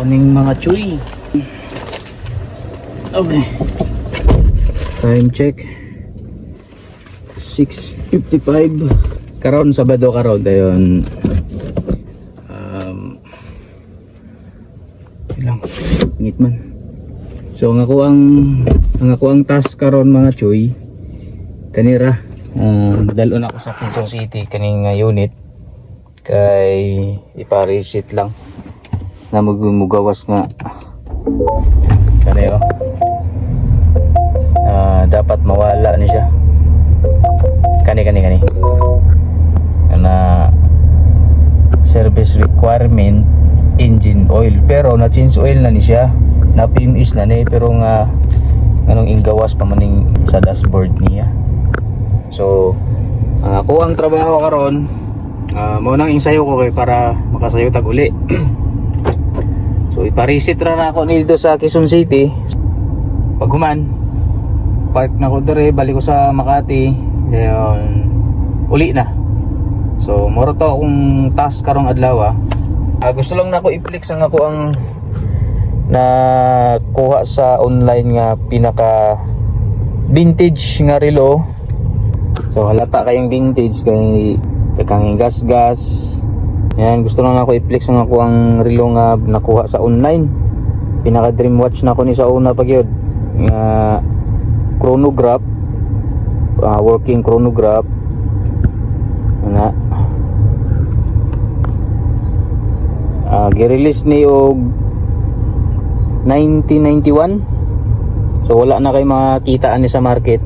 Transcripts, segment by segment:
kaning mga chuy. Okay, time check 6:55 karon, Sabado karon dayon. Ilang ngit man. So ang ako ang task karon mga chuy kanira, dalon ako sa Quezon City kaning unit kay ipa-reset lang na mugawas nga kanayo. Dapat mawala ni siya kani na service requirement engine oil, pero na change oil na ni siya, na PMS na ni, pero nga anong inggawas pa maning sa dashboard niya. So ako ang trabaho karon, mo nang insayo ko kay para makasayo tag uli. So ipa-reset ra na ako nito sa Quezon City. Pag human park na ko dire, balik ko sa Makati, dayon uli na. So moro to akong task karong adlaw. Gusto lang na ako i-flex ang ako ang nakuha sa online nga pinaka vintage nga relo. So halata kayong vintage kay kang gas. Yan, gusto lang ako i-flex ang ako ang relo nga nakuha sa online. Pinaka dream watch na ko ni sa una pag yun nga chronograph, working chronograph na gi-release ni og 1991. So wala na kay makita ani sa market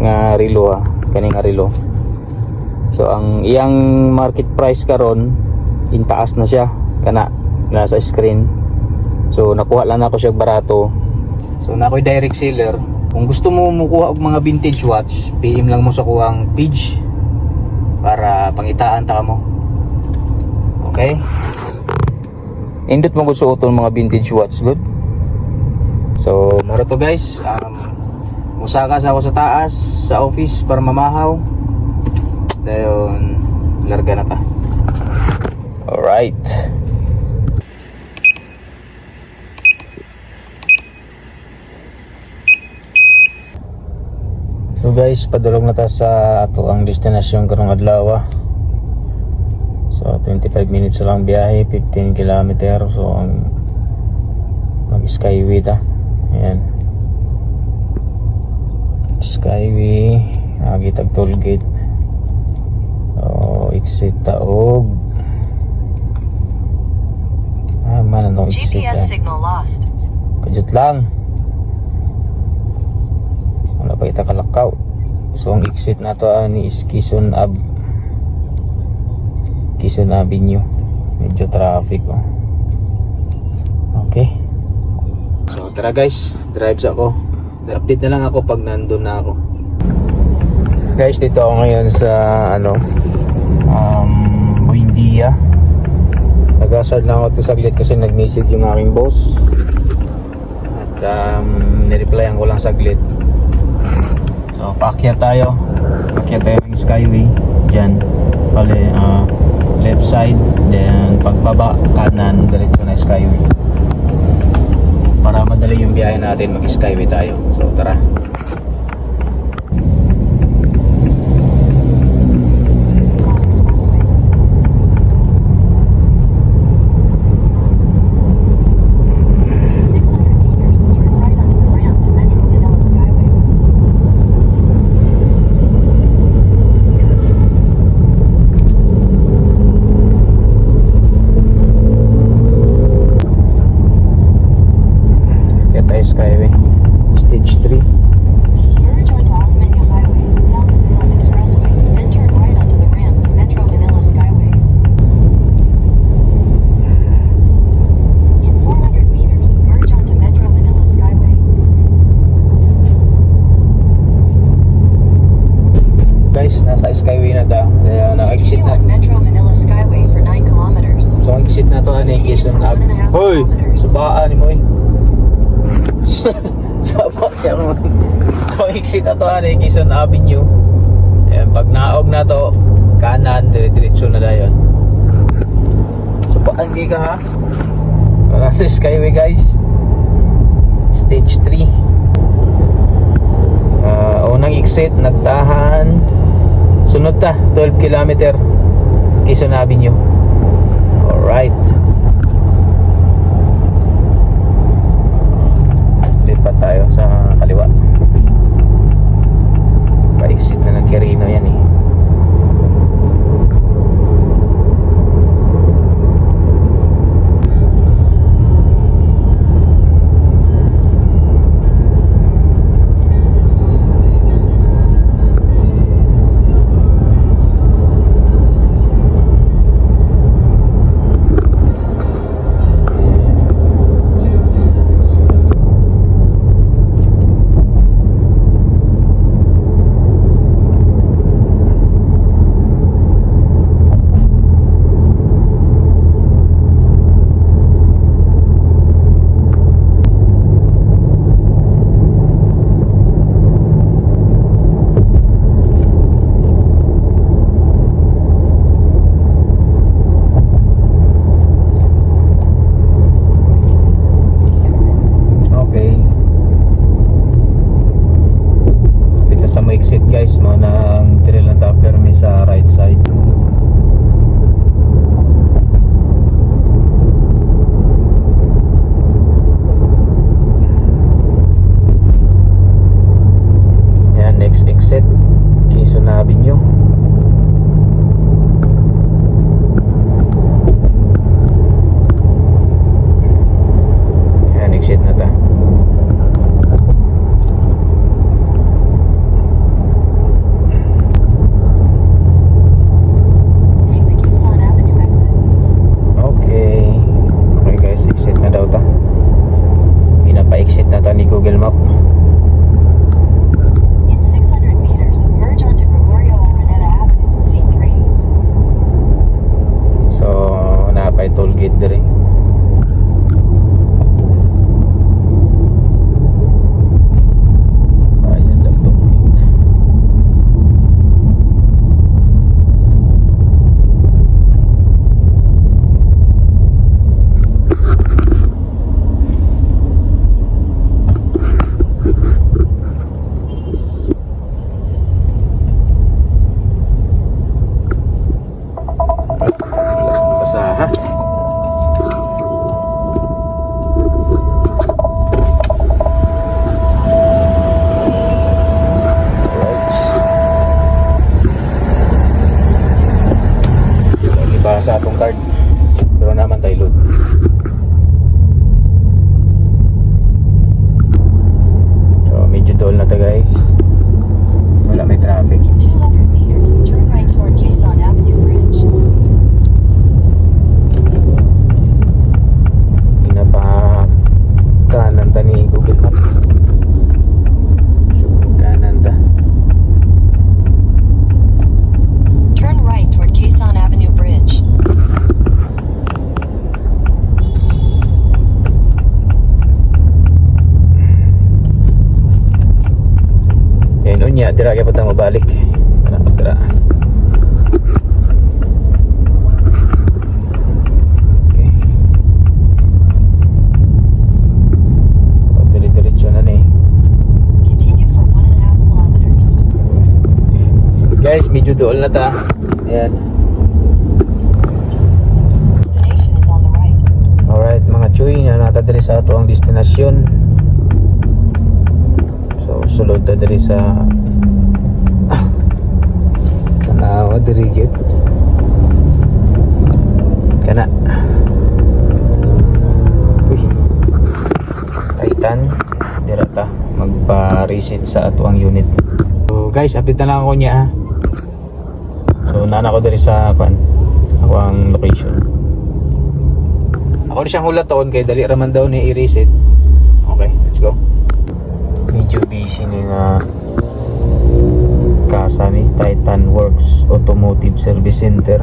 nga relo, kaning nga relo. So ang iyang market price karon intaas na siya kana nasa screen. So nakuha lang ako siya barato. So na ako'y direct seller. Kung gusto mo mukuha og mga vintage watch, PM lang mo sa kuwang page para pangitaan ta mo. Okay? Indot mo gusto utol mga vintage watch, good. So mara to guys, musaka sa ako sa taas sa office para mamahaw, dayon larga na ta. Alright, so guys, padulong na ta sa ato ang destinasyon karong adlaw. So 25 minutes lang biyahe, 15 kilometer. So ang mag skyway ta. Ayan, skyway, gitag toll gate. So exit ta og man ang exit GPS signal lost. Kajut lang, wala pa kita kalakaw. So ang exit na to ni is Quezon Avenue. Medyo traffic Okay. So tara guys, drives ako. Update na lang ako pag nandun na ako. Guys, dito ako ngayon sa Buendia. Nag-asard lang ako to saglit kasi nag-message yung aking boss. At nireplyan ko lang saglit. So paakyat tayo. Paakyat tayo ng skyway dyan. Pali left side, then pagbaba kanan, diretso na skyway. Para madali yung biyahe natin, mag-skyway tayo. So tara. Skyway stage 3. Merge onto Osmeña Highway, south of Luzon Expressway, then turn right onto the ramp to Metro Manila Skyway. In 400 meters, merge onto Metro Manila Skyway. Guys, nasa skyway na ta. Continue on Metro Manila Skyway for 9 kilometers. So ang exit na to ani Quezon Avenue. Hoy, subaan mo Sapa yang exit na to ani Quezon Avenue. Ayan, pag naog na to kanan, diretso na dayon. Subaan di ka ha. Another Skyway guys. Stage 3. Unang exit, Nagtahan. Sunod ta, 12 km. Quezon Avenue. Alright. Lipat tayo sa kaliwa. Pa-exit na ng Quirino yan eh. Sa right side. Yan, next exit Quezon Avenue. Yan, exit na ta. Google Map. In 600 meters, merge onto Gregorio Araneta Avenue, C3. So, napay toll gate dire. Ayan, toll gate. Basaha. Lagi basa atong card. Pero naman tayo load. So medyo dull na to guys. Wala may traffic. In 200 meters, turn right toward Quezon Avenue Bridge. Kanan ta ni Google Map. So kanan ta. Turn right toward Quezon Avenue Bridge. Yan unya, dira kay patang mabalik. Ana dira. Continue for 1.5 kilometers. Guys, medyo dool na ta. Ayan. Destination is on the right. Alright, mga chuy, na nata diri sa ato ang destinasyon. So, sulod ta diri sa tanawa diri gyud. Kana. Uy. Titan, dira ta magpa-reset sa ato ang unit. So, guys, update na lang ako niya ha. So, nana ko diri sa ako ang location. Ako rin siyang hulaton kay dali raman daw ni i-reset. Okay, let's go. Medyo busy ni nga kasa ni Titan Works Automotive Service Center.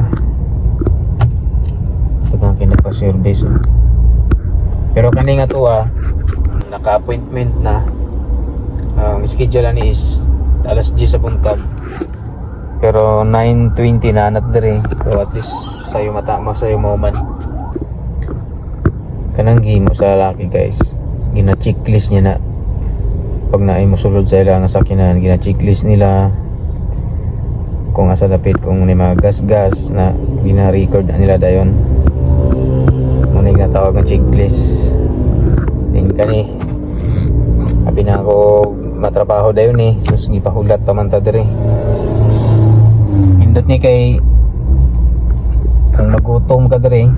Ito kang kinapa-service. Pero kani nga to naka-appointment na. Ang schedule ni is alas 10 sa buntag. Pero 9:20 na nat dere. So at least sayo matama sayo mo man. Kana kanang gimo sa lalaki guys, gina-checklist niya na pag naay mosulod sa ilang sakyanan, gina-checklist nila kung asa dapit, kung may mga gas-gas na gina-record na nila dayon. Muna yung natawag ng checklist. Din kani abi na ako matrabaho dayon eh, sus gipahulat pa man ta diri. Indot ni kay kung nagutom ka diri,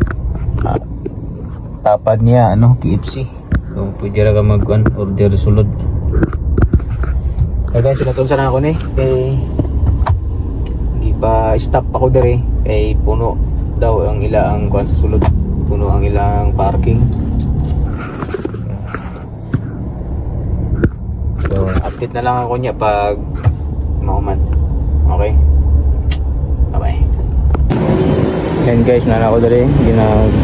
tapad niya KFC, so pwede ra ka mag order sulod. Kaya guys, sinatulsa na ako ni kay gipa stop ako diri kay puno daw ang ilang kuan sa sulod, puno ang ilang parking. So update na lang ako niya pag mauman. Okay, bye bye. Yan guys, nana ako dali,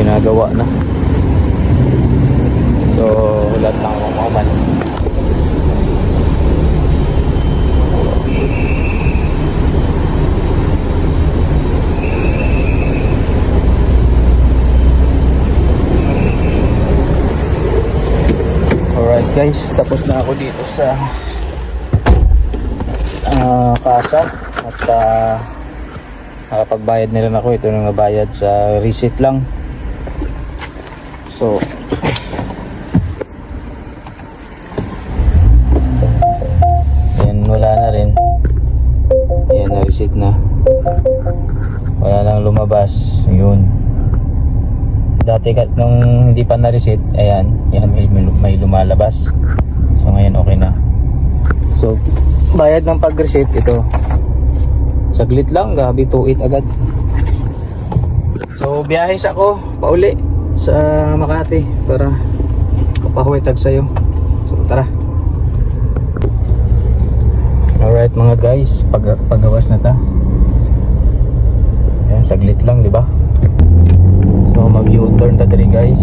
ginagawa na. So ulat lang ako mauman. Alright guys, tapos na ako dito sa kasa at nakapagbayad na rin ako. Ito na nabayad sa receipt lang. So yan, wala na rin. Ayan, na receipt na, wala nang lumabas. Yun, dati nung hindi pa na receipt, ayan, yan, may lumalabas. So ngayon okay na. So bayad ng pag-receipt ito, saglit lang, gabi 2.8 agad. So biyahis ako pauli sa Makati para kapahuwitag sa'yo. So tara. Alright mga guys, pagawas na ta. Ayan, saglit lang, di ba? So mag U-turn ta diri guys.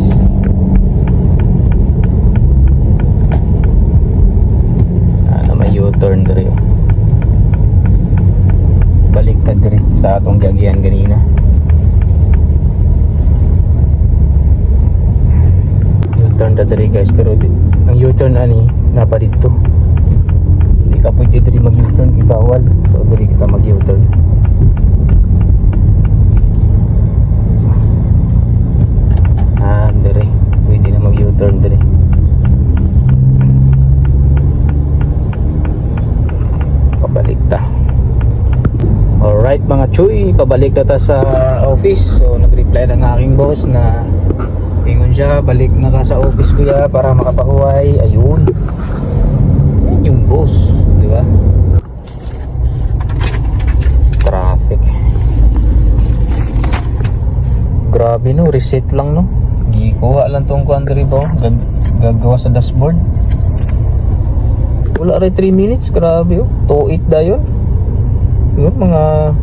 May U-turn diri. Balik ta diri sa atong giagian ganina. U-turn ta diri guys, pero ang U-turn ani napa dito. Hindi ka pwede diri mag U-turn, ibawal. So diri kita mag U-turn. Diri pwede na mag U-turn diri. Pabalik ta. Alright mga chuy, pabalik na ta sa office. So nag-reply ng aking boss na ingon siya, balik na ka sa office kuya para makapahuway. Ayun, yan yung boss, di ba? Traffic, grabe no, reset lang no. Gikuha lang tong country ba, gagawa sa dashboard. Wala rin 3 minutes, grabe oh. 2.8 da yun. Yun, mga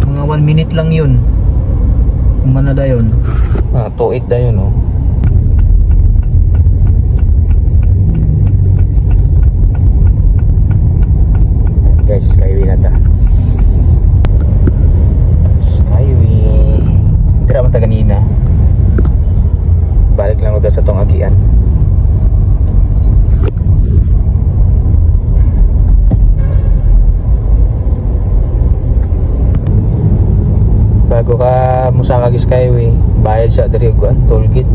1 minute lang yun. Kumana da yun. 2.8 da yun oh. Guys, skyway na ta. Skyway. Tira man ta ganina. Balik lang ako sa tong agian. Bago ka musaka sa skyway, bayad sa diri og toll gate.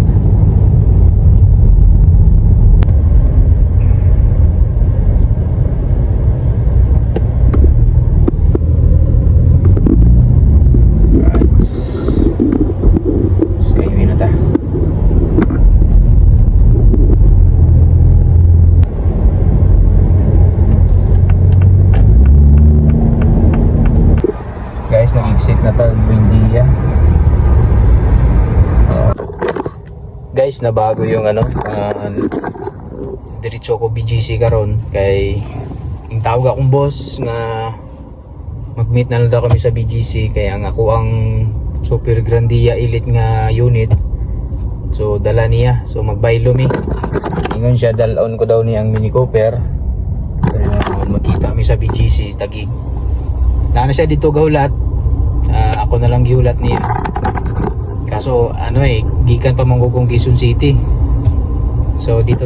Skyway na ta. Guys, nag-exit na tayo Buendia. Guys, nabago yung diretso ko BGC karon kay yung tawag akong boss nga mag-meet na lang daw kami sa BGC kay ang ako ang Super Grandia Elite nga unit. So dala niya, so magbaylo mi. Ingon siya dalon ko daw niya ang Mini Cooper. Magkita kami sa BGC Taguig. Na siya dito gawlat. Ako na lang gihulat niya. Kaso gikan pa manggugong Quezon City. So dito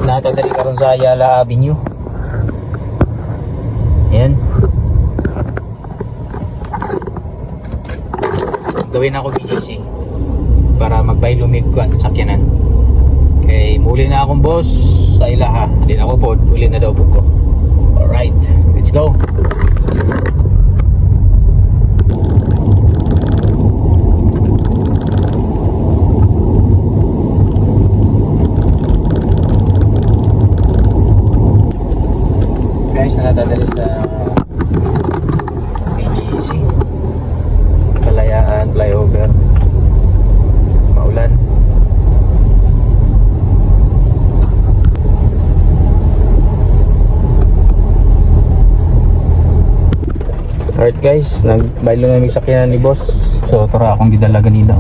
nato dali karon sa Ayala Avenue. Ayan. Gawin ako BGC para magbailumig ko ang sakyanan. Okay, muli na akong boss sa Ilaha. Hindi na ako po, uli na daw po ko. Alright, let's go. Guys, nakatadali sa BGC Kalayaan Flyover. Maulan. Alright guys, nagbaylo na yung sakyanan ni boss. So tara akong gidala ganina.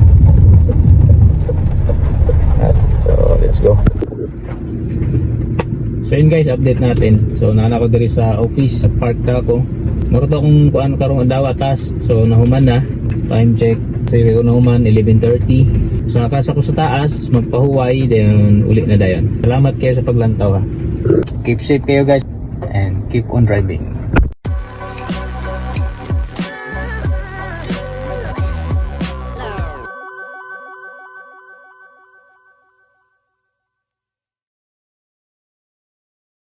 So let's go. So yun guys, update natin. So nana ko diri sa office, park ta ako. Maruto akong kuan karong adlaw atas. So nahuman na. Time check. So nahuman 11:30. So nakasa ko sa taas, magpahuway then uli na dayon. Salamat kayo sa paglantaw ha. Keep safe kayo guys and keep on driving.